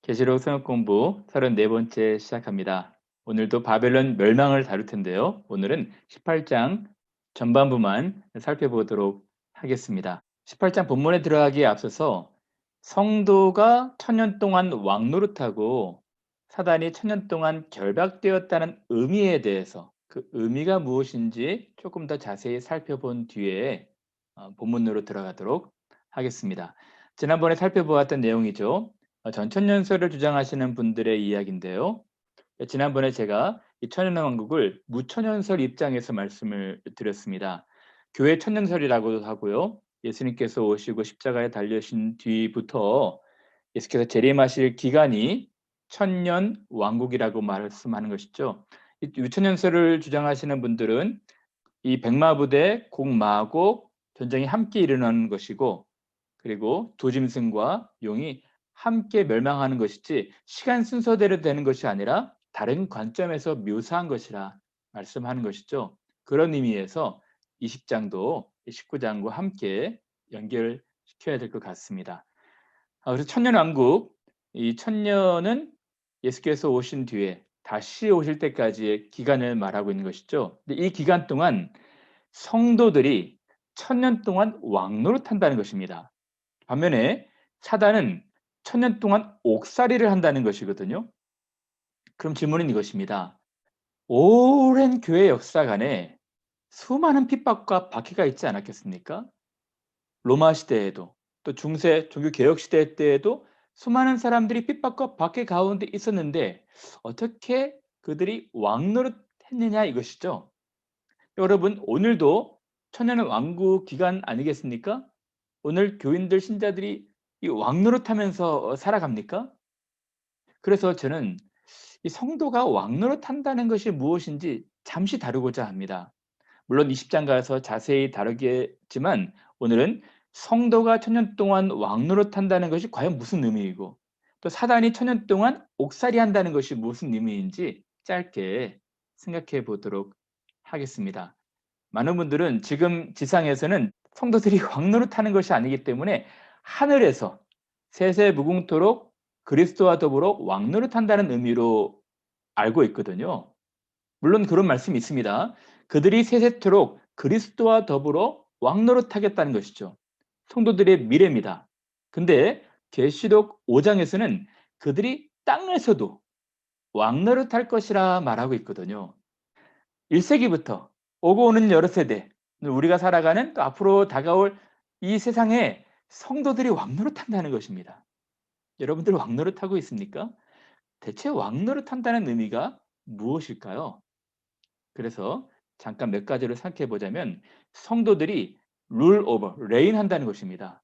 계시록 성역 공부 34번째 시작합니다. 오늘도 바벨론 멸망을 다룰 텐데요. 오늘은 18장 전반부만 살펴보도록 하겠습니다. 18장 본문에 들어가기에 앞서서 성도가 천년 동안 왕노릇하고 사단이 천년 동안 결박되었다는 의미에 대해서 그 의미가 무엇인지 조금 더 자세히 살펴본 뒤에 본문으로 들어가도록 하겠습니다. 지난번에 살펴보았던 내용이죠. 전천년설을 주장하시는 분들의 이야기인데요. 지난번에 제가 이 천년왕국을 무천년설 입장에서 말씀을 드렸습니다. 교회 천년설이라고도 하고요. 예수님께서 오시고 십자가에 달려신 뒤부터 예수께서 재림하실 기간이 천년 왕국이라고 말씀하는 것이죠. 이 유천년설을 주장하시는 분들은 이 백마부대, 곡마곡 전쟁이 함께 일어나는 것이고, 그리고 두 짐승과 용이 함께 멸망하는 것이지 시간 순서대로 되는 것이 아니라 다른 관점에서 묘사한 것이라 말씀하는 것이죠. 그런 의미에서 20장도 19장과 함께 연결시켜야 될 것 같습니다. 그래서 천년왕국, 이 천년은 예수께서 오신 뒤에 다시 오실 때까지의 기간을 말하고 있는 것이죠. 근데 이 기간 동안 성도들이 천년 동안 왕노릇한다는 것입니다. 반면에 사단은 천년 동안 옥살이를 한다는 것이거든요. 그럼 질문은 이것입니다. 오랜 교회 역사간에 수많은 핍박과 박해가 있지 않았겠습니까? 로마 시대에도 또 중세 종교 개혁 시대 때에도 수많은 사람들이 핍박과 박해 가운데 있었는데 어떻게 그들이 왕노릇했느냐 이것이죠. 여러분 오늘도 천년 왕국 기간 아니겠습니까? 오늘 교인들 신자들이 이 왕노릇하면서 살아갑니까? 그래서 저는 이 성도가 왕노릇한다는 것이 무엇인지 잠시 다루고자 합니다. 물론 20장 가서 자세히 다루겠지만 오늘은 성도가 천년 동안 왕노릇한다는 것이 과연 무슨 의미이고 또 사단이 천년 동안 옥살이한다는 것이 무슨 의미인지 짧게 생각해 보도록 하겠습니다. 많은 분들은 지금 지상에서는 성도들이 왕노릇하는 것이 아니기 때문에 하늘에서 세세무궁토록 그리스도와 더불어 왕노릇한다는 의미로 알고 있거든요. 물론 그런 말씀이 있습니다. 그들이 세세토록 그리스도와 더불어 왕노릇하겠다는 것이죠. 성도들의 미래입니다. 근데 계시록 5장에서는 그들이 땅에서도 왕노릇할 것이라 말하고 있거든요. 1세기부터 오고 오는 여러 세대, 우리가 살아가는 또 앞으로 다가올 이 세상에 성도들이 왕노릇한다는 것입니다. 여러분들 왕노릇하고 있습니까? 대체 왕노릇한다는 의미가 무엇일까요? 그래서 잠깐 몇 가지를 생각해 보자면 성도들이 룰 오버, 레인한다는 것입니다.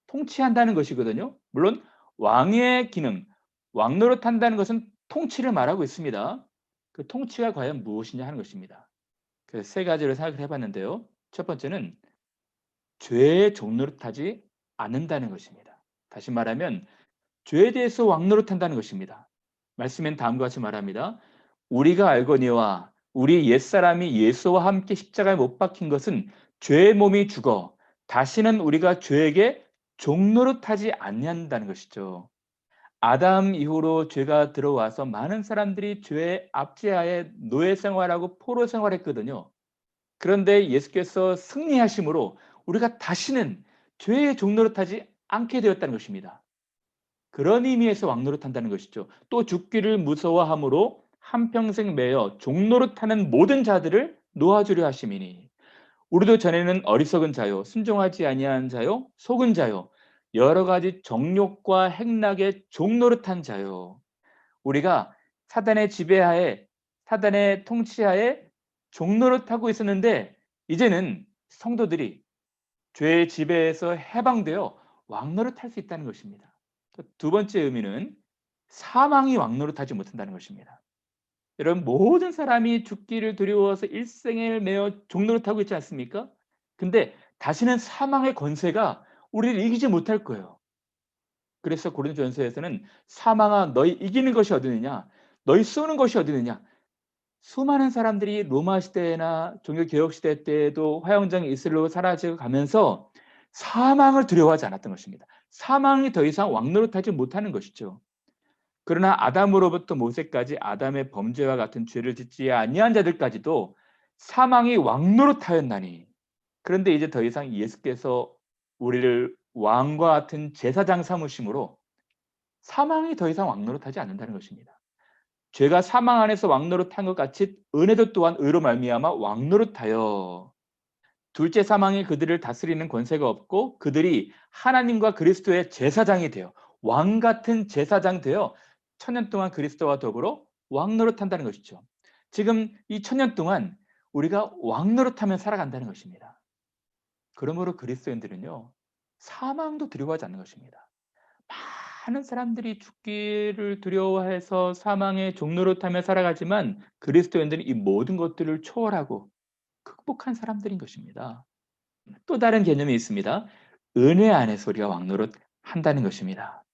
통치한다는 것이거든요. 물론 왕의 기능, 왕노릇한다는 것은 통치를 말하고 있습니다. 그 통치가 과연 무엇이냐 하는 것입니다. 그래서 세 가지를 생각을 해 봤는데요. 첫 번째는 죄의 종노릇하지 않는다는 것입니다. 다시 말하면 죄에 대해서 왕노릇한다는 것입니다. 말씀엔 다음과 같이 말합니다. 우리가 알거니와 우리 옛사람이 예수와 함께 십자가에 못 박힌 것은 죄의 몸이 죽어 다시는 우리가 죄에게 종노릇하지 아니한다는 것이죠. 아담 이후로 죄가 들어와서 많은 사람들이 죄의 압제하에 노예 생활하고 포로 생활했거든요. 그런데 예수께서 승리하심으로 우리가 다시는 죄의 종노릇하지 않게 되었다는 것입니다. 그런 의미에서 왕노릇한다는 것이죠. 또 죽기를 무서워함으로 한평생 매여 종노릇하는 모든 자들을 놓아주려 하심이니 우리도 전에는 어리석은 자요 순종하지 아니한 자요 속은 자요 여러 가지 정욕과 행락에 종노릇한 자요. 우리가 사단의 지배하에 사단의 통치하에 종노릇하고 있었는데 이제는 성도들이 죄의 지배에서 해방되어 왕노릇할 수 있다는 것입니다. 두 번째 의미는 사망이 왕노릇하지 못한다는 것입니다. 여러분 모든 사람이 죽기를 두려워서 일생을 매어 종노릇하고 있지 않습니까? 근데 다시는 사망의 권세가 우리를 이기지 못할 거예요. 그래서 고린도전서에서는 사망아 너희 이기는 것이 어디느냐? 너희 쏘는 것이 어디느냐? 수많은 사람들이 로마 시대나 종교 개혁 시대 때에도 화영장 이슬로 사라져 가면서 사망을 두려워하지 않았던 것입니다. 사망이 더 이상 왕노릇하지 못하는 것이죠. 그러나 아담으로부터 모세까지 아담의 범죄와 같은 죄를 짓지 아니한 자들까지도 사망이 왕노릇하였나니. 그런데 이제 더 이상 예수께서 우리를 왕과 같은 제사장 삼으심으로 사망이 더 이상 왕노릇하지 않는다는 것입니다. 죄가 사망 안에서 왕노릇한 것 같이 은혜도 또한 의로 말미암아 왕노릇하여 둘째 사망이 그들을 다스리는 권세가 없고 그들이 하나님과 그리스도의 제사장이 되어 왕 같은 제사장 되어 천년 동안 그리스도와 더불어 왕노릇한다는 것이죠. 지금 이 천년 동안 우리가 왕노릇하며 살아간다는 것입니다. 그러므로 그리스도인들은요, 사망도 두려워하지 않는 것입니다. 많은 사람들이 죽기를 두려워해서 사망의 종노릇하며 살아가지만 그리스도인들은 이 모든 것들을 초월하고 극복한 사람들인 것입니다. 또 다른 개념이 있습니다. 은혜 안에서 우리가 왕노릇한다는 것입니다.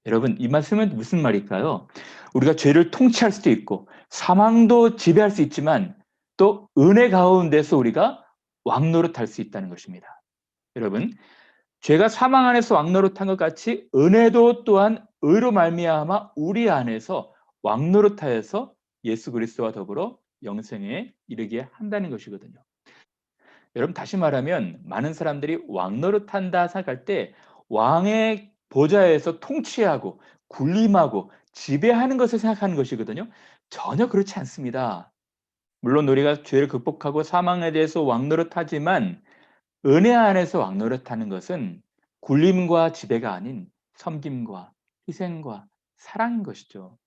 여러분, 이 말씀은 무슨 말일까요? 우리가 죄를 통치할 수도 있고 사망도 지배할 수 있지만 또 은혜 가운데서 우리가 왕노릇할 수 있다는 것입니다. 여러분, 죄가 사망 안에서 왕노릇한 것 같이 은혜도 또한 의로 말미암아 우리 안에서 왕노릇하여서 예수 그리스도와 더불어 영생에 이르게 한다는 것이거든요. 여러분, 다시 말하면 많은 사람들이 왕노릇한다 생각할 때 왕의 보좌에서 통치하고 군림하고 지배하는 것을 생각하는 것이거든요. 전혀 그렇지 않습니다. 물론 우리가 죄를 극복하고 사망에 대해서 왕노릇하지만 은혜 안에서 왕노릇하는 것은 군림과 지배가 아닌 섬김과 희생과 사랑인 것이죠.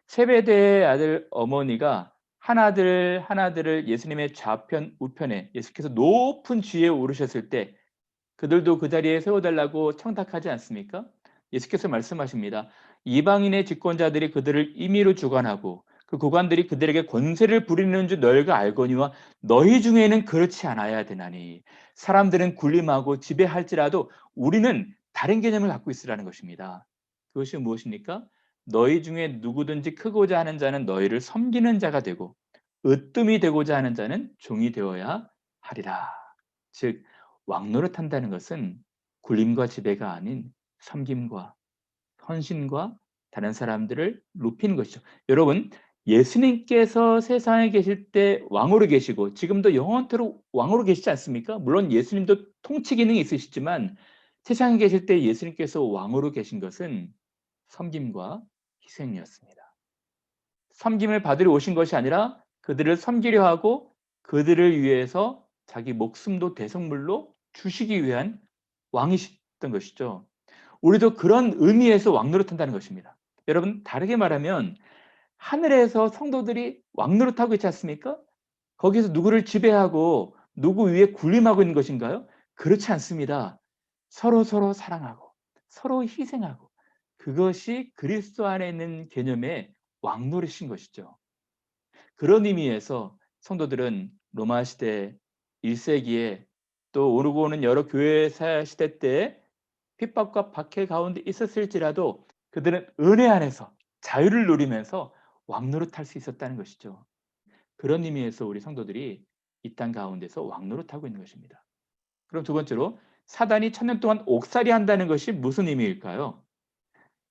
세베대의 아들 어머니가 하나들을 예수님의 좌편 우편에 예수께서 높은 지위에 오르셨을 때 그들도 그 자리에 세워 달라고 청탁하지 않습니까? 예수께서 말씀하십니다. 이방인의 집권자들이 그들을 임의로 주관하고 그 고관들이 그들에게 권세를 부리는 줄 너희가 알거니와 너희 중에는 그렇지 않아야 되나니. 사람들은 군림하고 지배할지라도 우리는 다른 개념을 갖고 있으라는 것입니다. 그것이 무엇입니까? 너희 중에 누구든지 크고자 하는 자는 너희를 섬기는 자가 되고 으뜸이 되고자 하는 자는 종이 되어야 하리라. 즉 왕노릇한다는 것은 군림과 지배가 아닌 섬김과 헌신과 다른 사람들을 높이는 것이죠. 여러분, 예수님께서 세상에 계실 때 왕으로 계시고 지금도 영원토록 왕으로 계시지 않습니까? 물론 예수님도 통치 기능이 있으시지만 세상에 계실 때 예수님께서 왕으로 계신 것은 섬김과 희생이었습니다. 섬김을 받으러 오신 것이 아니라 그들을 섬기려 하고 그들을 위해서 자기 목숨도 대성물로 주시기 위한 왕이셨던 것이죠. 우리도 그런 의미에서 왕노릇한다는 것입니다. 여러분, 다르게 말하면 하늘에서 성도들이 왕노릇하고 있지 않습니까? 거기서 누구를 지배하고 누구 위에 군림하고 있는 것인가요? 그렇지 않습니다. 서로서로 사랑하고 서로 희생하고 그것이 그리스도 안에 있는 개념의 왕노릇인 것이죠. 그런 의미에서 성도들은 로마 시대 1세기에 또 오르고 오는 여러 교회 시대 때 핍박과 박해 가운데 있었을지라도 그들은 은혜 안에서 자유를 누리면서 왕노릇할 수 있었다는 것이죠. 그런 의미에서 우리 성도들이 이 땅 가운데서 왕노릇하고 있는 것입니다. 그럼 두 번째로 사단이 천년 동안 옥살이 한다는 것이 무슨 의미일까요?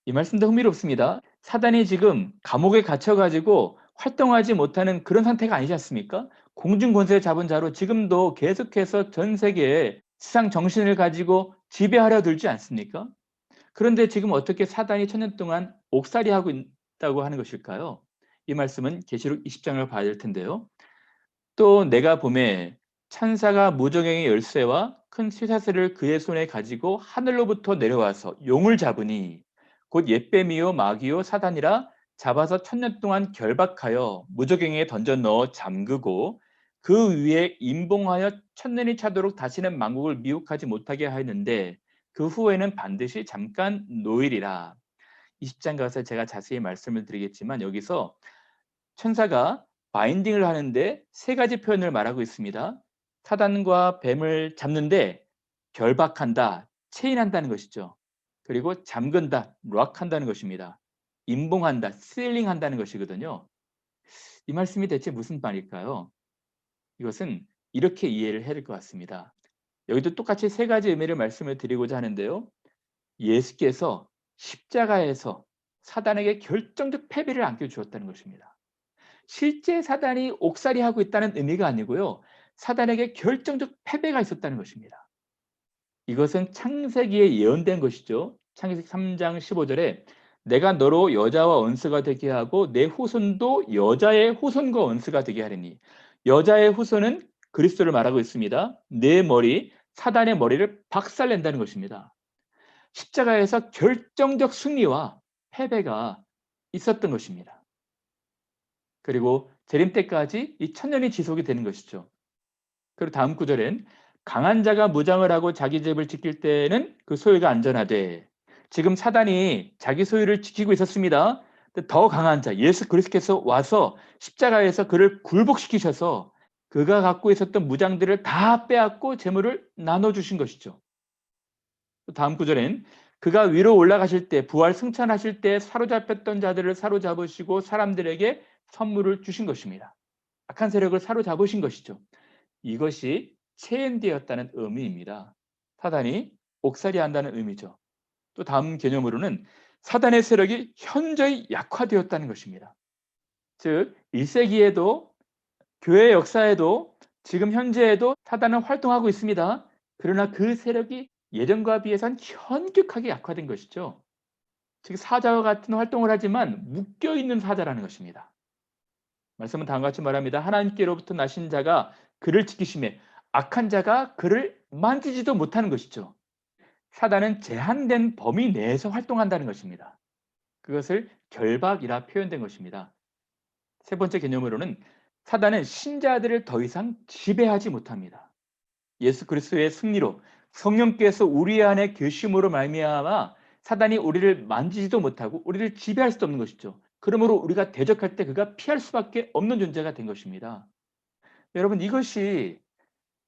이 말씀도 흥미롭습니다. 사단이 지금 감옥에 갇혀 가지고 활동하지 못하는 그런 상태가 아니지 않습니까? 공중 권세를 잡은 자로 지금도 계속해서 전 세계에 세상 정신을 가지고 지배하려 들지 않습니까? 그런데 지금 어떻게 사단이 천년 동안 옥살이하고 있다고 하는 것일까요? 이 말씀은 계시록 20장을 봐야 될 텐데요. 또 내가 보매 천사가 무저갱의 열쇠와 큰 쇠사슬을 그의 손에 가지고 하늘로부터 내려와서 용을 잡으니 곧 옛뱀이요 마귀요 사단이라 잡아서 천년 동안 결박하여 무저갱에 던져 넣어 잠그고 그 위에 임봉하여 천년이 차도록 다시는 만국을 미혹하지 못하게 하였는데 그 후에는 반드시 잠깐 노일이라. 20장 가서 제가 자세히 말씀을 드리겠지만 여기서 천사가 바인딩을 하는데 세 가지 표현을 말하고 있습니다. 사단과 뱀을 잡는데 결박한다, 체인한다는 것이죠. 그리고 잠근다, 락한다는 것입니다. 임봉한다, 스릴링한다는 것이거든요. 이 말씀이 대체 무슨 말일까요? 이것은 이렇게 이해를 해야 될 것 같습니다. 여기도 똑같이 세 가지 의미를 말씀을 드리고자 하는데요. 예수께서 십자가에서 사단에게 결정적 패배를 안겨주었다는 것입니다. 실제 사단이 옥살이하고 있다는 의미가 아니고요. 사단에게 결정적 패배가 있었다는 것입니다. 이것은 창세기에 예언된 것이죠. 창세기 3장 15절에 내가 너로 여자와 원수가 되게 하고 내 후손도 여자의 후손과 원수가 되게 하리니, 여자의 후손은 그리스도를 말하고 있습니다. 내 머리, 사단의 머리를 박살낸다는 것입니다. 십자가에서 결정적 승리와 패배가 있었던 것입니다. 그리고 재림 때까지 이 천년이 지속이 되는 것이죠. 그리고 다음 구절엔 강한 자가 무장을 하고 자기 집을 지킬 때에는 그 소유가 안전하되, 지금 사단이 자기 소유를 지키고 있었습니다. 더 강한 자 예수 그리스도께서 와서 십자가에서 그를 굴복시키셔서 그가 갖고 있었던 무장들을 다 빼앗고 재물을 나눠주신 것이죠. 다음 구절엔 그가 위로 올라가실 때, 부활 승천하실 때 사로잡혔던 자들을 사로잡으시고 사람들에게 선물을 주신 것입니다. 악한 세력을 사로잡으신 것이죠. 이것이 체인되었다는 의미입니다. 사단이 옥살이한다는 의미죠. 또 다음 개념으로는 사단의 세력이 현저히 약화되었다는 것입니다. 즉 1세기에도 교회 역사에도 지금 현재에도 사단은 활동하고 있습니다. 그러나 그 세력이 예전과 비해선 현격하게 약화된 것이죠. 즉 사자와 같은 활동을 하지만 묶여 있는 사자라는 것입니다. 말씀은 다음과 같이 말합니다. 하나님께로부터 나신 자가 그를 지키심에 악한 자가 그를 만지지도 못하는 것이죠. 사단은 제한된 범위 내에서 활동한다는 것입니다. 그것을 결박이라 표현된 것입니다. 세 번째 개념으로는 사단은 신자들을 더 이상 지배하지 못합니다. 예수 그리스도의 승리로 성령께서 우리 안에 계심으로 말미암아 사단이 우리를 만지지도 못하고 우리를 지배할 수도 없는 것이죠. 그러므로 우리가 대적할 때 그가 피할 수밖에 없는 존재가 된 것입니다. 여러분 이것이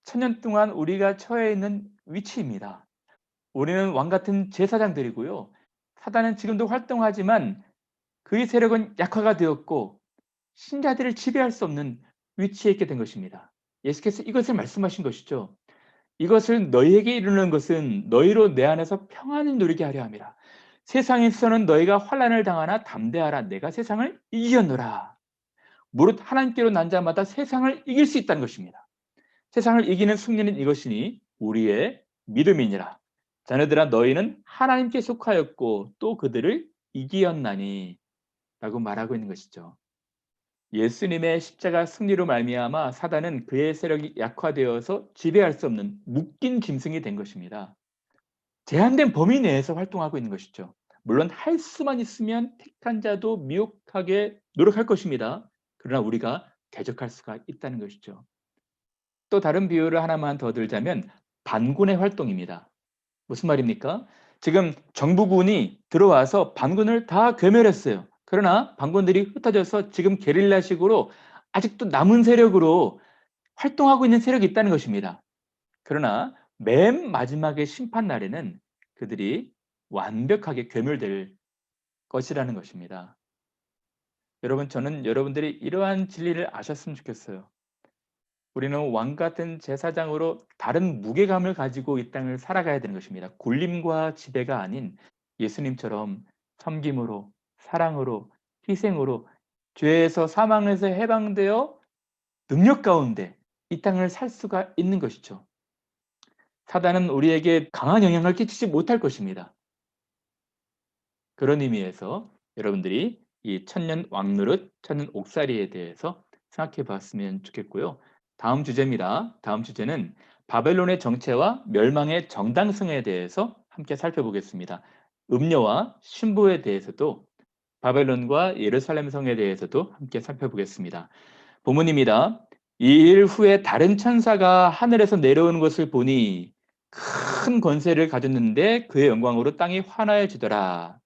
천년 동안 우리가 처해 있는 위치입니다. 우리는 왕 같은 제사장들이고요. 사단은 지금도 활동하지만 그의 세력은 약화가 되었고 신자들을 지배할 수 없는 위치에 있게 된 것입니다. 예수께서 이것을 말씀하신 것이죠. 이것을 너희에게 이르는 것은 너희로 내 안에서 평안을 누리게 하려 함이라. 세상에서는 너희가 환난을 당하나 담대하라. 내가 세상을 이겼노라. 무릇 하나님께로 난 자마다 세상을 이길 수 있다는 것입니다. 세상을 이기는 승리는 이것이니 우리의 믿음이니라. 자녀들아 너희는 하나님께 속하였고 또 그들을 이기었나니 라고 말하고 있는 것이죠. 예수님의 십자가 승리로 말미암아 사단은 그의 세력이 약화되어서 지배할 수 없는 묶인 짐승이 된 것입니다. 제한된 범위 내에서 활동하고 있는 것이죠. 물론 할 수만 있으면 택한 자도 미혹하게 노력할 것입니다. 그러나 우리가 대적할 수가 있다는 것이죠. 또 다른 비유를 하나만 더 들자면 반군의 활동입니다. 무슨 말입니까? 지금 정부군이 들어와서 반군을 다 괴멸했어요. 그러나 반군들이 흩어져서 지금 게릴라식으로 아직도 남은 세력으로 활동하고 있는 세력이 있다는 것입니다. 그러나 맨 마지막의 심판 날에는 그들이 완벽하게 괴멸될 것이라는 것입니다. 여러분, 저는 여러분들이 이러한 진리를 아셨으면 좋겠어요. 우리는 왕 같은 제사장으로 다른 무게감을 가지고 이 땅을 살아가야 되는 것입니다. 굴림과 지배가 아닌 예수님처럼 섬김으로, 사랑으로, 희생으로, 죄에서 사망에서 해방되어 능력 가운데 이 땅을 살 수가 있는 것이죠. 사단은 우리에게 강한 영향을 끼치지 못할 것입니다. 그런 의미에서 여러분들이 이 천년 왕노릇, 천년 옥살이에 대해서 생각해 봤으면 좋겠고요. 다음 주제입니다. 다음 주제는 바벨론의 정체와 멸망의 정당성에 대해서 함께 살펴보겠습니다. 음녀와 신부에 대해서도, 바벨론과 예루살렘 성에 대해서도 함께 살펴보겠습니다. 본문입니다. 이 일 후에 다른 천사가 하늘에서 내려오는 것을 보니 큰 권세를 가졌는데 그의 영광으로 땅이 환하여지더라.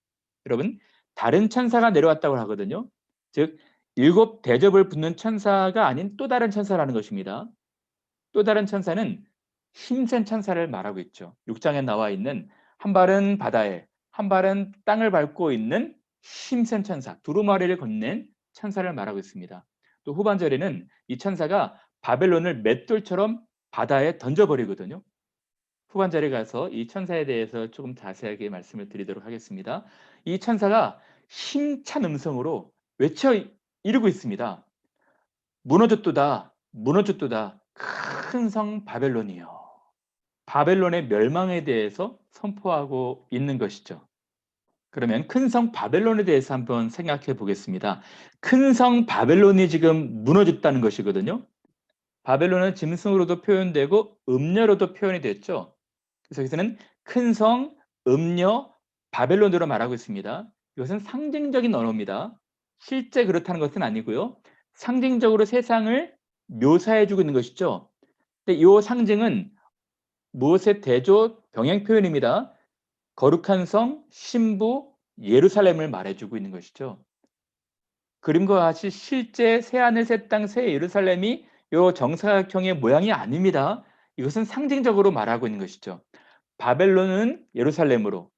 여러분, 다른 천사가 내려왔다고 하거든요. 즉, 7 대접을 붙는 천사가 아닌 또 다른 천사라는 것입니다. 또 다른 천사는 힘센 천사를 말하고 있죠. 6장에 나와 있는 한 발은 바다에, 한 발은 땅을 밟고 있는 힘센 천사, 두루마리를 건넨 천사를 말하고 있습니다. 또 후반절에는 이 천사가 바벨론을 맷돌처럼 바다에 던져버리거든요. 후반절에 가서 이 천사에 대해서 조금 자세하게 말씀을 드리도록 하겠습니다. 이 천사가 힘찬 음성으로 외쳐 이르고 있습니다. 무너졌도다, 무너졌도다. 큰 성 바벨론이여. 바벨론의 멸망에 대해서 선포하고 있는 것이죠. 그러면 큰 성 바벨론에 대해서 한번 생각해 보겠습니다. 큰 성 바벨론이 지금 무너졌다는 것이거든요. 바벨론은 짐승으로도 표현되고 음녀로도 표현이 됐죠. 그래서 여기서는 큰 성, 음녀, 바벨론으로 말하고 있습니다. 이것은 상징적인 언어입니다. 실제 그렇다는 것은 아니고요. 상징적으로 세상을 묘사해 주고 있는 것이죠. 근데 이 상징은 무엇의 대조 병행 표현입니다. 거룩한 성, 신부, 예루살렘을 말해 주고 있는 것이죠. 그림과 같이 실제 새하늘 새 땅 새 예루살렘이 요 정사각형의 모양이 아닙니다. 이것은 상징적으로 말하고 있는 것이죠. 바벨론은 예루살렘으로,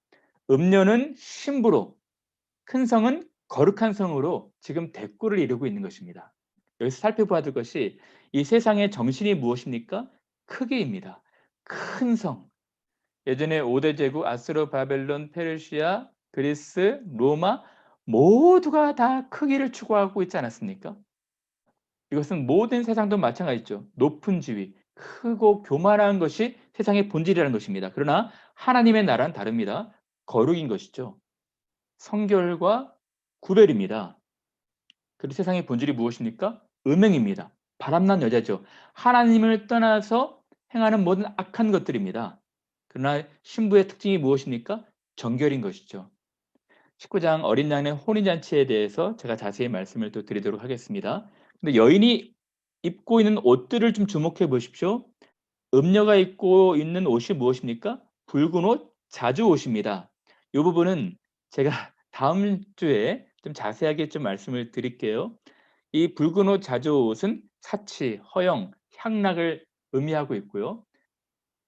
음료는 신부로, 큰 성은 거룩한 성으로 지금 대꾸를 이루고 있는 것입니다. 여기서 살펴봐야 될 것이 이 세상의 정신이 무엇입니까? 크기입니다. 큰 성. 예전에 5대 제국 아스로, 바벨론, 페르시아, 그리스, 로마 모두가 다 크기를 추구하고 있지 않았습니까? 이것은 모든 세상도 마찬가지죠. 높은 지위, 크고 교만한 것이 세상의 본질이라는 것입니다. 그러나 하나님의 나라는 다릅니다. 거룩인 것이죠. 성결과 구별입니다. 그리고 세상의 본질이 무엇입니까? 음행입니다. 바람난 여자죠. 하나님을 떠나서 행하는 모든 악한 것들입니다. 그러나 신부의 특징이 무엇입니까? 정결인 것이죠. 19장 어린 양의 혼인잔치에 대해서 제가 자세히 말씀을 또 드리도록 하겠습니다. 근데 여인이 입고 있는 옷들을 좀 주목해 보십시오. 음녀가 입고 있는 옷이 무엇입니까? 붉은 옷, 자주 옷입니다. 이 부분은 제가 다음 주에 좀 자세하게 좀 말씀을 드릴게요. 이 붉은 옷, 자주 옷은 사치, 허영, 향락을 의미하고 있고요.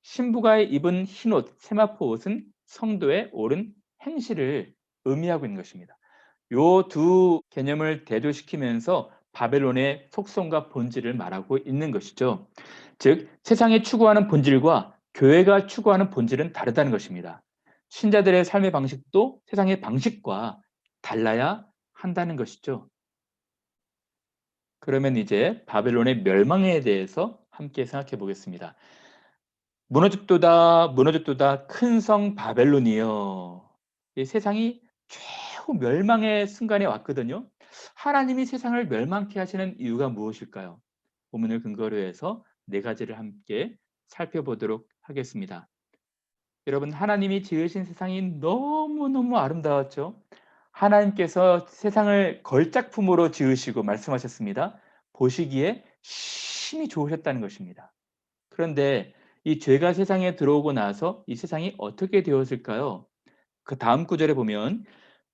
신부가 입은 흰옷, 세마포 옷은 성도의 옳은 행실을 의미하고 있는 것입니다. 요 두 개념을 대조시키면서 바벨론의 속성과 본질을 말하고 있는 것이죠. 즉 세상이 추구하는 본질과 교회가 추구하는 본질은 다르다는 것입니다. 신자들의 삶의 방식도 세상의 방식과 달라야 한다는 것이죠. 그러면 이제 바벨론의 멸망에 대해서 함께 생각해 보겠습니다. 무너졌도다, 무너졌도다, 큰 성 바벨론이여. 이 세상이 최후 멸망의 순간에 왔거든요. 하나님이 세상을 멸망케 하시는 이유가 무엇일까요? 본문을 근거로 해서 네 가지를 함께 살펴보도록 하겠습니다. 여러분, 하나님이 지으신 세상이 너무너무 아름다웠죠. 하나님께서 세상을 걸작품으로 지으시고 말씀하셨습니다. 보시기에 심히 좋으셨다는 것입니다. 그런데 이 죄가 세상에 들어오고 나서 이 세상이 어떻게 되었을까요? 그 다음 구절에 보면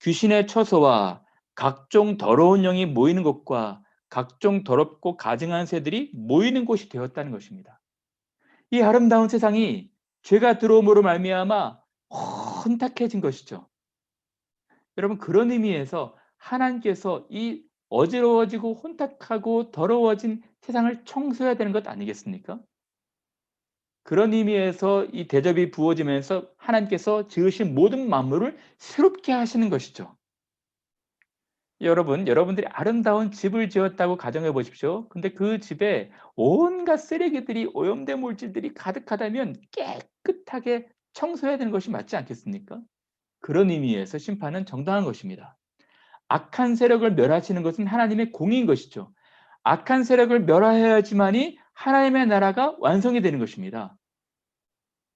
귀신의 처소와 각종 더러운 영이 모이는 곳과 각종 더럽고 가증한 새들이 모이는 곳이 되었다는 것입니다. 이 아름다운 세상이 죄가 들어옴으로 말미암아 혼탁해진 것이죠. 여러분, 그런 의미에서 하나님께서 이 어지러워지고 혼탁하고 더러워진 세상을 청소해야 되는 것 아니겠습니까? 그런 의미에서 이 대접이 부어지면서 하나님께서 지으신 모든 만물을 새롭게 하시는 것이죠. 여러분, 여러분들이 아름다운 집을 지었다고 가정해 보십시오. 근데 그 집에 온갖 쓰레기들이, 오염된 물질들이 가득하다면 깨끗하게 청소해야 되는 것이 맞지 않겠습니까? 그런 의미에서 심판은 정당한 것입니다. 악한 세력을 멸하시는 것은 하나님의 공의인 것이죠. 악한 세력을 멸하여야지만이 하나님의 나라가 완성이 되는 것입니다.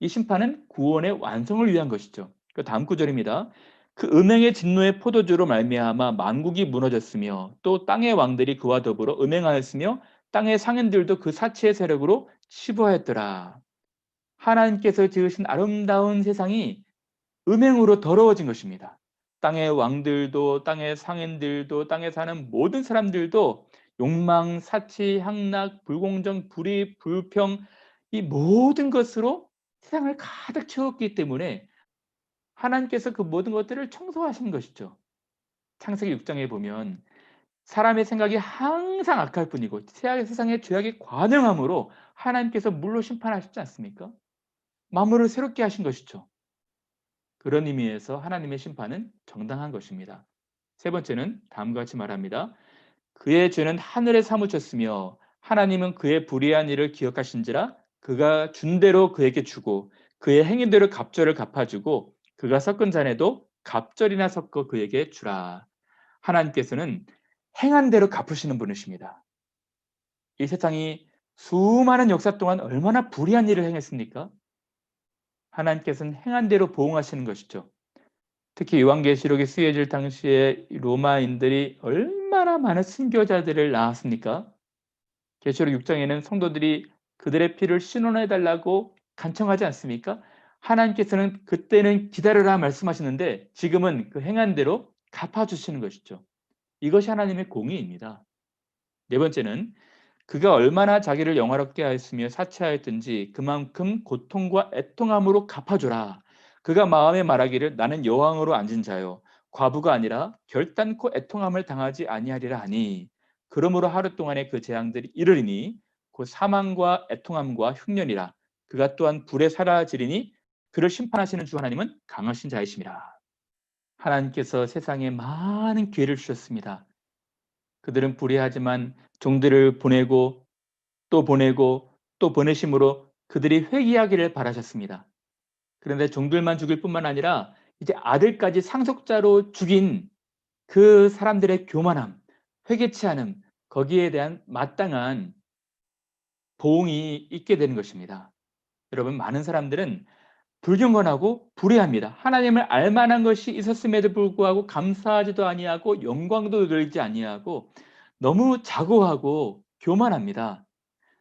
이 심판은 구원의 완성을 위한 것이죠. 그 다음 구절입니다. 그 음행의 진노의 포도주로 말미암아 만국이 무너졌으며 또 땅의 왕들이 그와 더불어 음행하였으며 땅의 상인들도 그 사치의 세력으로 치부하였더라. 하나님께서 지으신 아름다운 세상이 음행으로 더러워진 것입니다. 땅의 왕들도 땅의 상인들도 땅에 사는 모든 사람들도 욕망, 사치, 향락, 불공정, 불의, 불평 이 모든 것으로 세상을 가득 채웠기 때문에 하나님께서 그 모든 것들을 청소하신 것이죠. 창세기 6장에 보면 사람의 생각이 항상 악할 뿐이고 세상의 죄악이 관영함으로 하나님께서 물로 심판하셨지 않습니까? 만물을 새롭게 하신 것이죠. 그런 의미에서 하나님의 심판은 정당한 것입니다. 세 번째는 다음과 같이 말합니다. 그의 죄는 하늘에 사무쳤으며 하나님은 그의 불의한 일을 기억하신지라 그가 준 대로 그에게 주고 그의 행위대로 갑절을 갚아주고 그가 섞은 잔에도 갑절이나 섞어 그에게 주라. 하나님께서는 행한 대로 갚으시는 분이십니다. 이 세상이 수많은 역사 동안 얼마나 불의한 일을 행했습니까? 하나님께서는 행한 대로 보응하시는 것이죠. 특히 요한계시록이 쓰여질 당시에 로마인들이 얼마나 많은 순교자들을 낳았습니까? 계시록 6장에는 성도들이 그들의 피를 신원해 달라고 간청하지 않습니까? 하나님께서는 그때는 기다려라 말씀하시는데 지금은 그 행한 대로 갚아주시는 것이죠. 이것이 하나님의 공의입니다. 네 번째는 그가 얼마나 자기를 영화롭게 하였으며 사치하였든지 그만큼 고통과 애통함으로 갚아주라. 그가 마음에 말하기를 나는 여왕으로 앉은 자요 과부가 아니라 결단코 애통함을 당하지 아니하리라 하니 그러므로 하루 동안의 그 재앙들이 이르리니 곧 사망과 애통함과 흉년이라. 그가 또한 불에 사라지리니 그를 심판하시는 주 하나님은 강하신 자이심이라. 하나님께서 세상에 많은 기회를 주셨습니다. 그들은 불의하지만 종들을 보내고 또 보내고 또 보내심으로 그들이 회개하기를 바라셨습니다. 그런데 종들만 죽일 뿐만 아니라 이제 아들까지 상속자로 죽인 그 사람들의 교만함, 회개치 않음, 거기에 대한 마땅한 보응이 있게 되는 것입니다. 여러분, 많은 사람들은 불경건하고 불의합니다. 하나님을 알 만한 것이 있었음에도 불구하고 감사하지도 아니하고 영광도 돌리지 아니하고 너무 자고하고 교만합니다.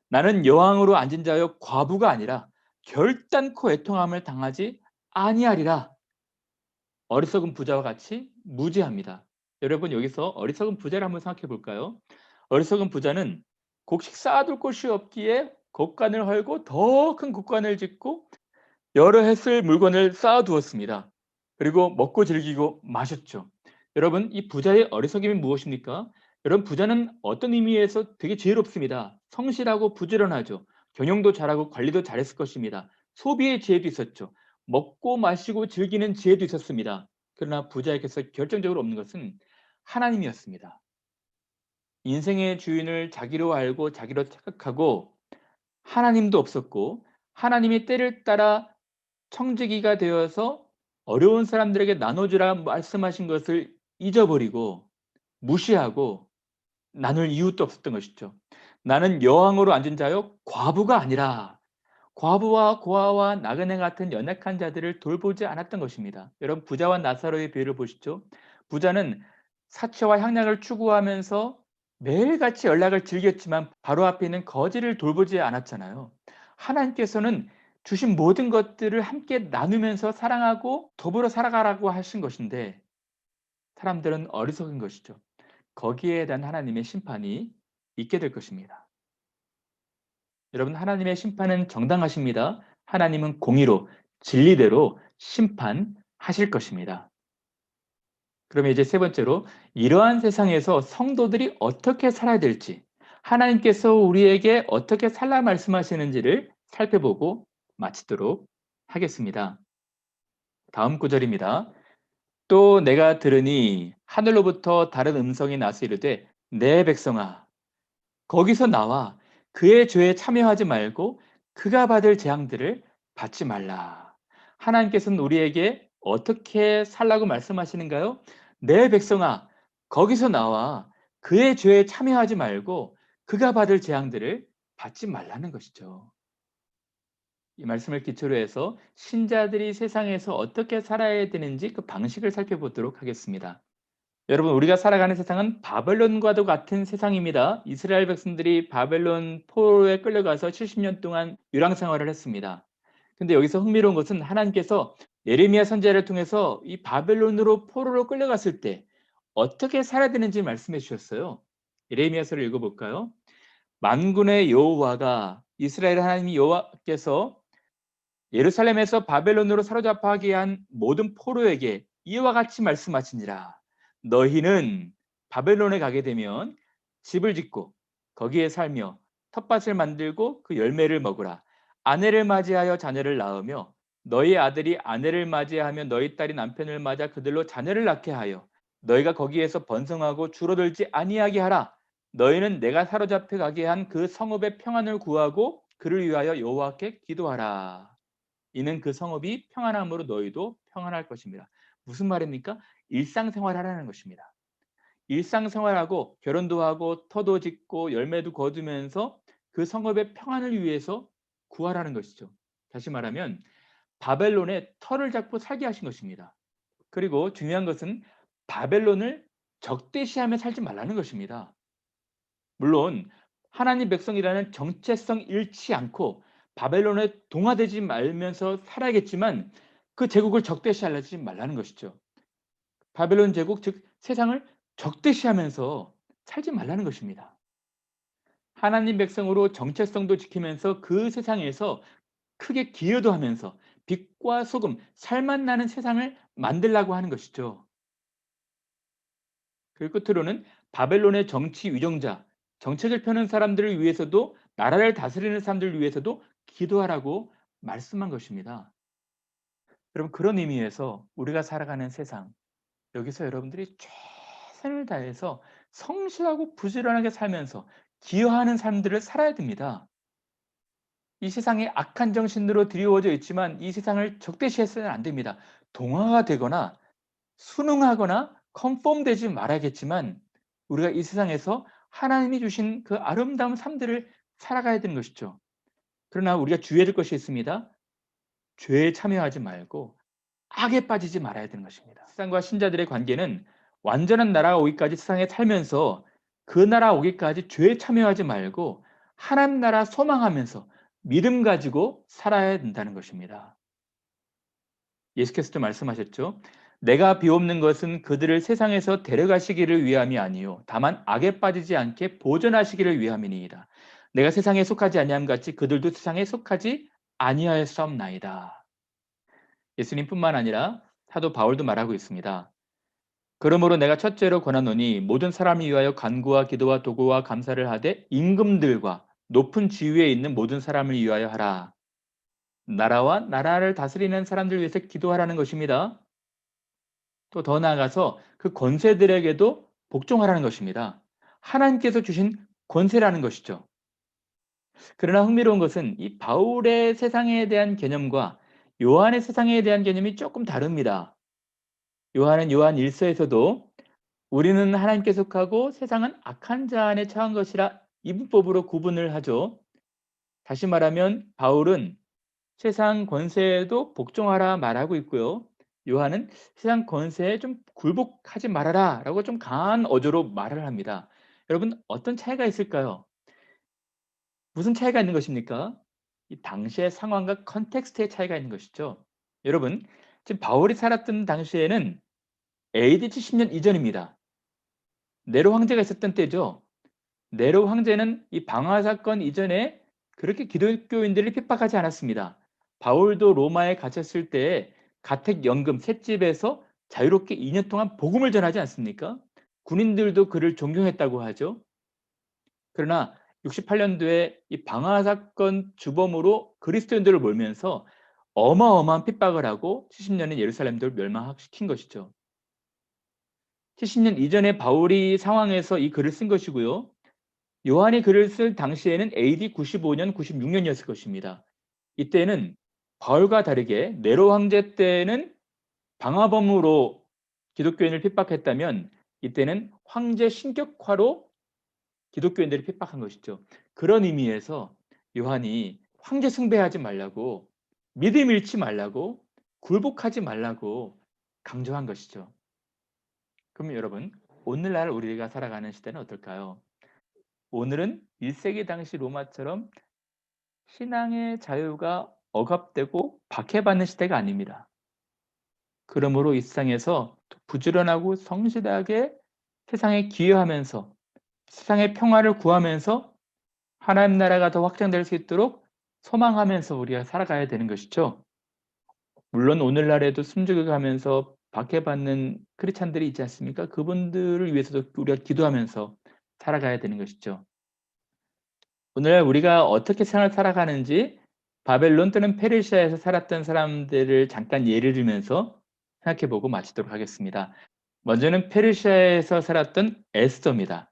나는 여왕으로 앉은 자여 과부가 아니라 결단코 애통함을 당하지 아니하리라. 어리석은 부자와 같이 무지합니다. 여러분, 여기서 어리석은 부자를 한번 생각해 볼까요? 어리석은 부자는 곡식 쌓아둘 곳이 없기에 곡간을 헐고 더 큰 곡간을 짓고 여러 해쓸 물건을 쌓아 두었습니다. 그리고 먹고 즐기고 마셨죠. 여러분, 이 부자의 어리석임이 무엇입니까? 여러분, 부자는 어떤 의미에서 되게 지혜롭습니다. 성실하고 부지런하죠. 경영도 잘하고 관리도 잘했을 것입니다. 소비의 지혜도 있었죠. 먹고 마시고 즐기는 지혜도 있었습니다. 그러나 부자에게서 결정적으로 없는 것은 하나님이었습니다. 인생의 주인을 자기로 알고 자기로 착각하고 하나님도 없었고 하나님이 때를 따라 청지기가 되어서 어려운 사람들에게 나눠주라 말씀하신 것을 잊어버리고 무시하고 나눌 이유도 없었던 것이죠. 나는 여왕으로 앉은 자요 과부가 아니라 과부와 고아와 나그네 같은 연약한 자들을 돌보지 않았던 것입니다. 여러분, 부자와 나사로의 비유를 보시죠. 부자는 사치와 향락을 추구하면서 매일같이 연락을 즐겼지만 바로 앞에 있는 거지를 돌보지 않았잖아요. 하나님께서는 주신 모든 것들을 함께 나누면서 사랑하고 더불어 살아가라고 하신 것인데 사람들은 어리석은 것이죠. 거기에 대한 하나님의 심판이 있게 될 것입니다. 여러분, 하나님의 심판은 정당하십니다. 하나님은 공의로 진리대로 심판하실 것입니다. 그러면 이제 세 번째로 이러한 세상에서 성도들이 어떻게 살아야 될지, 하나님께서 우리에게 어떻게 살라 말씀하시는지를 살펴보고 마치도록 하겠습니다. 다음 구절입니다. 또 내가 들으니 하늘로부터 다른 음성이 나서 이르되 내 백성아 거기서 나와 그의 죄에 참여하지 말고 그가 받을 재앙들을 받지 말라. 하나님께서는 우리에게 어떻게 살라고 말씀하시는가요? 내 백성아, 거기서 나와 그의 죄에 참여하지 말고 그가 받을 재앙들을 받지 말라는 것이죠. 이 말씀을 기초로 해서 신자들이 세상에서 어떻게 살아야 되는지 그 방식을 살펴보도록 하겠습니다. 여러분, 우리가 살아가는 세상은 바벨론과도 같은 세상입니다. 이스라엘 백성들이 바벨론 포로에 끌려가서 70년 동안 유랑 생활을 했습니다. 근데 여기서 흥미로운 것은 하나님께서 예레미야 선지자를 통해서 이 바벨론으로 포로로 끌려갔을 때 어떻게 살아야 되는지 말씀해 주셨어요. 예레미야서를 읽어볼까요? 만군의 여호와가 이스라엘 하나님 여호와께서 예루살렘에서 바벨론으로 사로잡히게 한 모든 포로에게 이와 같이 말씀하시니라. 너희는 바벨론에 가게 되면 집을 짓고 거기에 살며 텃밭을 만들고 그 열매를 먹으라. 아내를 맞이하여 자녀를 낳으며 너희 아들이 아내를 맞이하며 너희 딸이 남편을 맞아 그들로 자녀를 낳게 하여 너희가 거기에서 번성하고 줄어들지 아니하게 하라. 너희는 내가 사로잡혀 가게 한 그 성읍의 평안을 구하고 그를 위하여 여호와께 기도하라. 이는 그 성읍이 평안함으로 너희도 평안할 것입니다. 무슨 말입니까? 일상생활하라는 것입니다. 일상생활하고 결혼도 하고 터도 짓고 열매도 거두면서 그 성읍의 평안을 위해서 구하라는 것이죠. 다시 말하면 바벨론의 터를 잡고 살게 하신 것입니다. 그리고 중요한 것은 바벨론을 적대시하며 살지 말라는 것입니다. 물론 하나님 백성이라는 정체성 잃지 않고 바벨론에 동화되지 말면서 살아야겠지만 그 제국을 적대시하지 말라는 것이죠. 바벨론 제국 즉 세상을 적대시하면서 살지 말라는 것입니다. 하나님 백성으로 정체성도 지키면서 그 세상에서 크게 기여도 하면서 빛과 소금, 살맛 나는 세상을 만들라고 하는 것이죠. 그 끝으로는 바벨론의 정치 위정자, 정책을 펴는 사람들을 위해서도 나라를 다스리는 사람들을 위해서도 기도하라고 말씀한 것입니다. 여러분 그런 의미에서 우리가 살아가는 세상 여기서 여러분들이 최선을 다해서 성실하고 부지런하게 살면서 기여하는 삶들을 살아야 됩니다. 이 세상이 악한 정신으로 드리워져 있지만 이 세상을 적대시해서는 안 됩니다. 동화가 되거나 순응하거나 컨폼되지 말아야겠지만 우리가 이 세상에서 하나님이 주신 그 아름다운 삶들을 살아가야 되는 것이죠. 그러나 우리가 주의해야 될 것이 있습니다. 죄에 참여하지 말고 악에 빠지지 말아야 되는 것입니다. 세상과 신자들의 관계는 완전한 나라가 오기까지 세상에 살면서 그 나라 오기까지 죄에 참여하지 말고 하나님 나라 소망하면서 믿음 가지고 살아야 된다는 것입니다. 예수께서도 말씀하셨죠. 내가 비옵는 것은 그들을 세상에서 데려가시기를 위함이 아니요 다만 악에 빠지지 않게 보존하시기를 위함이니이다. 내가 세상에 속하지 아니함 같이 그들도 세상에 속하지 아니하였사옵나이다. 예수님뿐만 아니라 사도 바울도 말하고 있습니다. 그러므로 내가 첫째로 권하노니 모든 사람을 위하여 간구와 기도와 도구와 감사를 하되 임금들과 높은 지위에 있는 모든 사람을 위하여 하라. 나라와 나라를 다스리는 사람들 위해서 기도하라는 것입니다. 또 더 나아가서 그 권세들에게도 복종하라는 것입니다. 하나님께서 주신 권세라는 것이죠. 그러나 흥미로운 것은 이 바울의 세상에 대한 개념과 요한의 세상에 대한 개념이 조금 다릅니다. 요한은 요한 1서에서도 우리는 하나님께 속하고 세상은 악한 자 안에 처한 것이라 이분법으로 구분을 하죠. 다시 말하면 바울은 세상 권세에도 복종하라 말하고 있고요. 요한은 세상 권세에 좀 굴복하지 말아라 라고 좀 강한 어조로 말을 합니다. 여러분 어떤 차이가 있을까요? 무슨 차이가 있는 것입니까? 이 당시의 상황과 컨텍스트의 차이가 있는 것이죠. 여러분 지금 바울이 살았던 당시에는 AD 70년 이전입니다. 네로 황제가 있었던 때죠. 네로 황제는 이 방화 사건 이전에 그렇게 기독교인들을 핍박하지 않았습니다. 바울도 로마에 갇혔을 때에 가택연금 셋집에서 자유롭게 2년 동안 복음을 전하지 않습니까? 군인들도 그를 존경했다고 하죠. 그러나 68년도에 이 방화 사건 주범으로 그리스도인들을 몰면서 어마어마한 핍박을 하고 70년에 예루살렘을 멸망시킨 것이죠. 70년 이전에 바울이 상황에서 이 글을 쓴 것이고요. 요한이 글을 쓸 당시에는 AD 95년, 96년이었을 것입니다. 이때는 바울과 다르게 네로 황제 때는 방화범으로 기독교인을 핍박했다면 이때는 황제 신격화로 기독교인들을 핍박한 것이죠. 그런 의미에서 요한이 황제 숭배하지 말라고 믿음 잃지 말라고 굴복하지 말라고 강조한 것이죠. 그럼 여러분 오늘날 우리가 살아가는 시대는 어떨까요? 오늘은 1세기 당시 로마처럼 신앙의 자유가 억압되고 박해받는 시대가 아닙니다. 그러므로 이 세상에서 부지런하고 성실하게 세상에 기여하면서 세상의 평화를 구하면서 하나님 나라가 더 확장될 수 있도록 소망하면서 우리가 살아가야 되는 것이죠. 물론 오늘날에도 숨죽여가면서 박해받는 크리스찬들이 있지 않습니까? 그분들을 위해서도 우리가 기도하면서 살아가야 되는 것이죠. 오늘 우리가 어떻게 생활을 살아가는지 바벨론 또는 페르시아에서 살았던 사람들을 잠깐 예를 들면서 생각해 보고 마치도록 하겠습니다. 먼저는 페르시아에서 살았던 에스더입니다.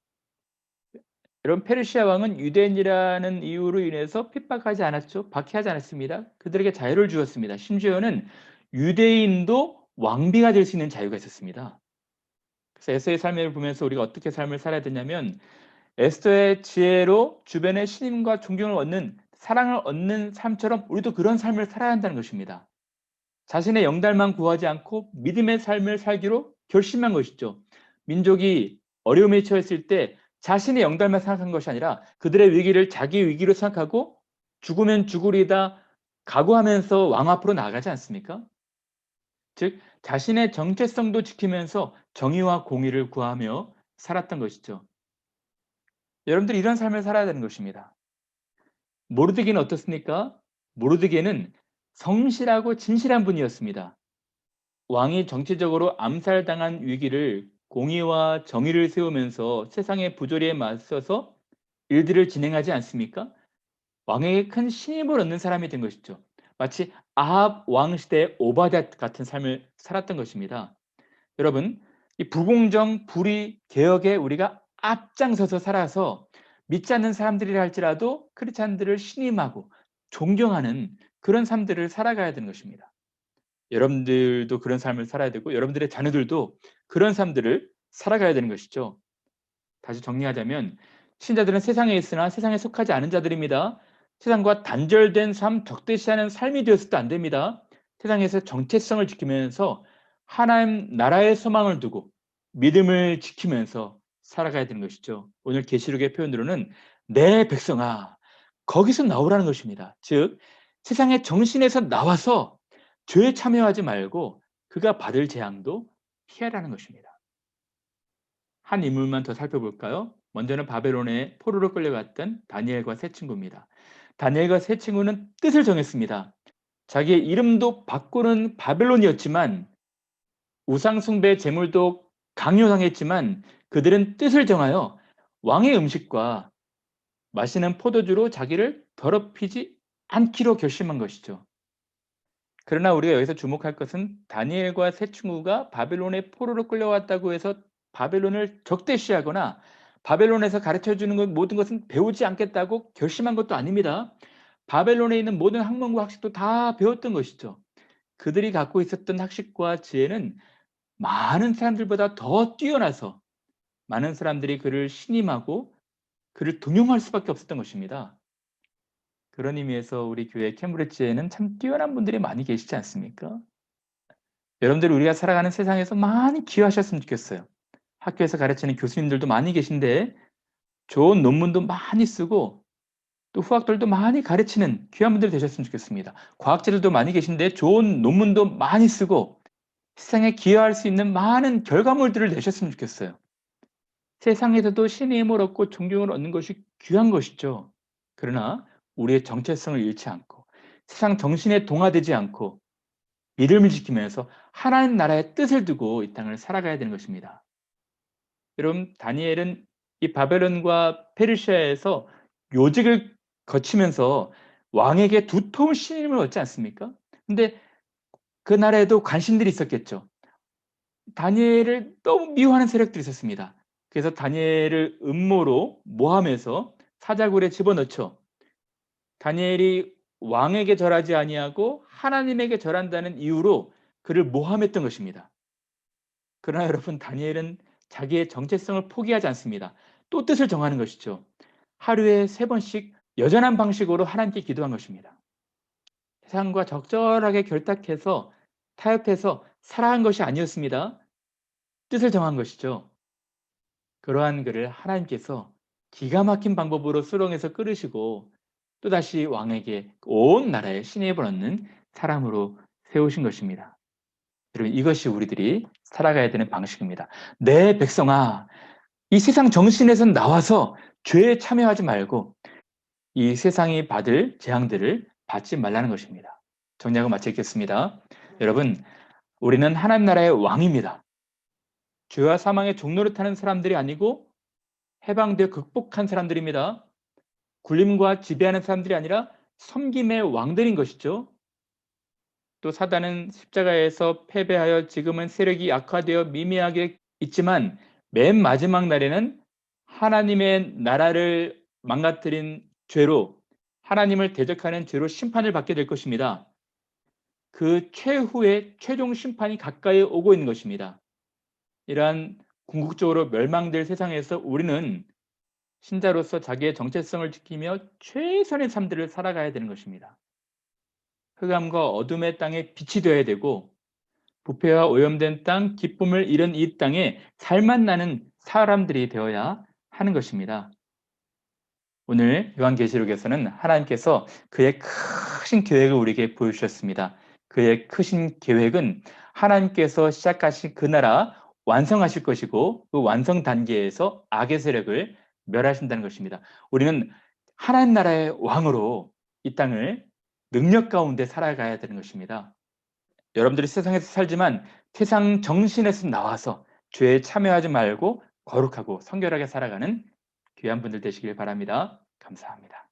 여러분, 페르시아 왕은 유대인이라는 이유로 인해서 핍박하지 않았죠. 박해하지 않았습니다. 그들에게 자유를 주었습니다. 심지어는 유대인도 왕비가 될 수 있는 자유가 있었습니다. 그래서 에스더의 삶을 보면서 우리가 어떻게 삶을 살아야 되냐면, 에스더의 지혜로 주변의 신임과 존경을 얻는, 사랑을 얻는 삶처럼 우리도 그런 삶을 살아야 한다는 것입니다. 자신의 영달만 구하지 않고 믿음의 삶을 살기로 결심한 것이죠. 민족이 어려움에 처했을 때 자신의 영달만 생각한 것이 아니라 그들의 위기를 자기 위기로 생각하고 죽으면 죽으리다 각오하면서 왕 앞으로 나아가지 않습니까? 즉 자신의 정체성도 지키면서 정의와 공의를 구하며 살았던 것이죠. 여러분들이 이런 삶을 살아야 되는 것입니다. 모르드게는 어떻습니까? 모르드게는 성실하고 진실한 분이었습니다. 왕이 정치적으로 암살당한 위기를 공의와 정의를 세우면서 세상의 부조리에 맞서서 일들을 진행하지 않습니까? 왕에게 큰 신임을 얻는 사람이 된 것이죠. 마치 아합 왕 시대의 오바댜 같은 삶을 살았던 것입니다. 여러분, 이 부공정, 불의, 개혁에 우리가 앞장서서 살아서 믿지 않는 사람들이라 할지라도 크리스찬들을 신임하고 존경하는 그런 삶들을 살아가야 되는 것입니다. 여러분들도 그런 삶을 살아야 되고 여러분들의 자녀들도 그런 삶들을 살아가야 되는 것이죠. 다시 정리하자면 신자들은 세상에 있으나 세상에 속하지 않은 자들입니다. 세상과 단절된 삶, 적대시하는 삶이 되었어도 안 됩니다. 세상에서 정체성을 지키면서 하나님 나라의 소망을 두고 믿음을 지키면서 살아가야 되는 것이죠. 오늘 계시록의 표현으로는 내 백성아 거기서 나오라는 것입니다. 즉 세상의 정신에서 나와서 죄에 참여하지 말고 그가 받을 재앙도 피하라는 것입니다. 한 인물만 더 살펴볼까요? 먼저는 바벨론에 포로로 끌려갔던 다니엘과 세 친구입니다. 다니엘과 세 친구는 뜻을 정했습니다. 자기의 이름도 바꾸는 바벨론이었지만 우상 숭배 제물도 강요당했지만 그들은 뜻을 정하여 왕의 음식과 마시는 포도주로 자기를 더럽히지 않기로 결심한 것이죠. 그러나 우리가 여기서 주목할 것은 다니엘과 세 친구가 바벨론의 포로로 끌려왔다고 해서 바벨론을 적대시하거나 바벨론에서 가르쳐 주는 모든 것은 배우지 않겠다고 결심한 것도 아닙니다. 바벨론에 있는 모든 학문과 학식도 다 배웠던 것이죠. 그들이 갖고 있었던 학식과 지혜는 많은 사람들보다 더 뛰어나서 많은 사람들이 그를 신임하고 그를 등용할 수밖에 없었던 것입니다. 그런 의미에서 우리 교회 캠브리지에는 참 뛰어난 분들이 많이 계시지 않습니까? 여러분들이 우리가 살아가는 세상에서 많이 기여하셨으면 좋겠어요. 학교에서 가르치는 교수님들도 많이 계신데 좋은 논문도 많이 쓰고 또 후학들도 많이 가르치는 귀한 분들이 되셨으면 좋겠습니다. 과학자들도 많이 계신데 좋은 논문도 많이 쓰고 세상에 기여할 수 있는 많은 결과물들을 내셨으면 좋겠어요. 세상에서도 신의 힘을 얻고 존경을 얻는 것이 귀한 것이죠. 그러나 우리의 정체성을 잃지 않고 세상 정신에 동화되지 않고 믿음을 지키면서 하나님 나라의 뜻을 두고 이 땅을 살아가야 되는 것입니다. 여러분, 다니엘은 이 바벨론과 페르시아에서 요직을 거치면서 왕에게 두터운 신임을 얻지 않습니까? 근데 그 나라에도 관심들이 있었겠죠. 다니엘을 너무 미워하는 세력들이 있었습니다. 그래서 다니엘을 음모로 모함해서 사자굴에 집어넣죠. 다니엘이 왕에게 절하지 아니하고 하나님에게 절한다는 이유로 그를 모함했던 것입니다. 그러나 여러분, 다니엘은 자기의 정체성을 포기하지 않습니다. 또 뜻을 정하는 것이죠. 하루에 3번씩 여전한 방식으로 하나님께 기도한 것입니다. 세상과 적절하게 결탁해서 타협해서 살아간 것이 아니었습니다. 뜻을 정한 것이죠. 그러한 그를 하나님께서 기가 막힌 방법으로 수렁에서 끌으시고 또다시 왕에게 온 나라의 신임을 얻는 사람으로 세우신 것입니다. 여러분, 이것이 우리들이 살아가야 되는 방식입니다. 내 백성아, 이 세상 정신에서 나와서 죄에 참여하지 말고 이 세상이 받을 재앙들을 받지 말라는 것입니다. 정리하고 마치겠습니다. 여러분, 우리는 하나님 나라의 왕입니다. 죄와 사망의 종로를 타는 사람들이 아니고 해방되어 극복한 사람들입니다. 굴림과 지배하는 사람들이 아니라 섬김의 왕들인 것이죠. 또 사단은 십자가에서 패배하여 지금은 세력이 약화되어 미미하게 있지만 맨 마지막 날에는 하나님의 나라를 망가뜨린 죄로 하나님을 대적하는 죄로 심판을 받게 될 것입니다. 그 최후의 최종 심판이 가까이 오고 있는 것입니다. 이러한 궁극적으로 멸망될 세상에서 우리는 신자로서 자기의 정체성을 지키며 최선의 삶들을 살아가야 되는 것입니다. 흑암과 어둠의 땅에 빛이 되어야 되고 부패와 오염된 땅, 기쁨을 잃은 이 땅에 살맛 나는 사람들이 되어야 하는 것입니다. 오늘 요한계시록에서는 하나님께서 그의 크신 계획을 우리에게 보여주셨습니다. 그의 크신 계획은 하나님께서 시작하신 그 나라 완성하실 것이고 그 완성 단계에서 악의 세력을 멸하신다는 것입니다. 우리는 하나님 나라의 왕으로 이 땅을 능력 가운데 살아가야 되는 것입니다. 여러분들이 세상에서 살지만 세상 정신에서 나와서 죄에 참여하지 말고 거룩하고 성결하게 살아가는 귀한 분들 되시길 바랍니다. 감사합니다.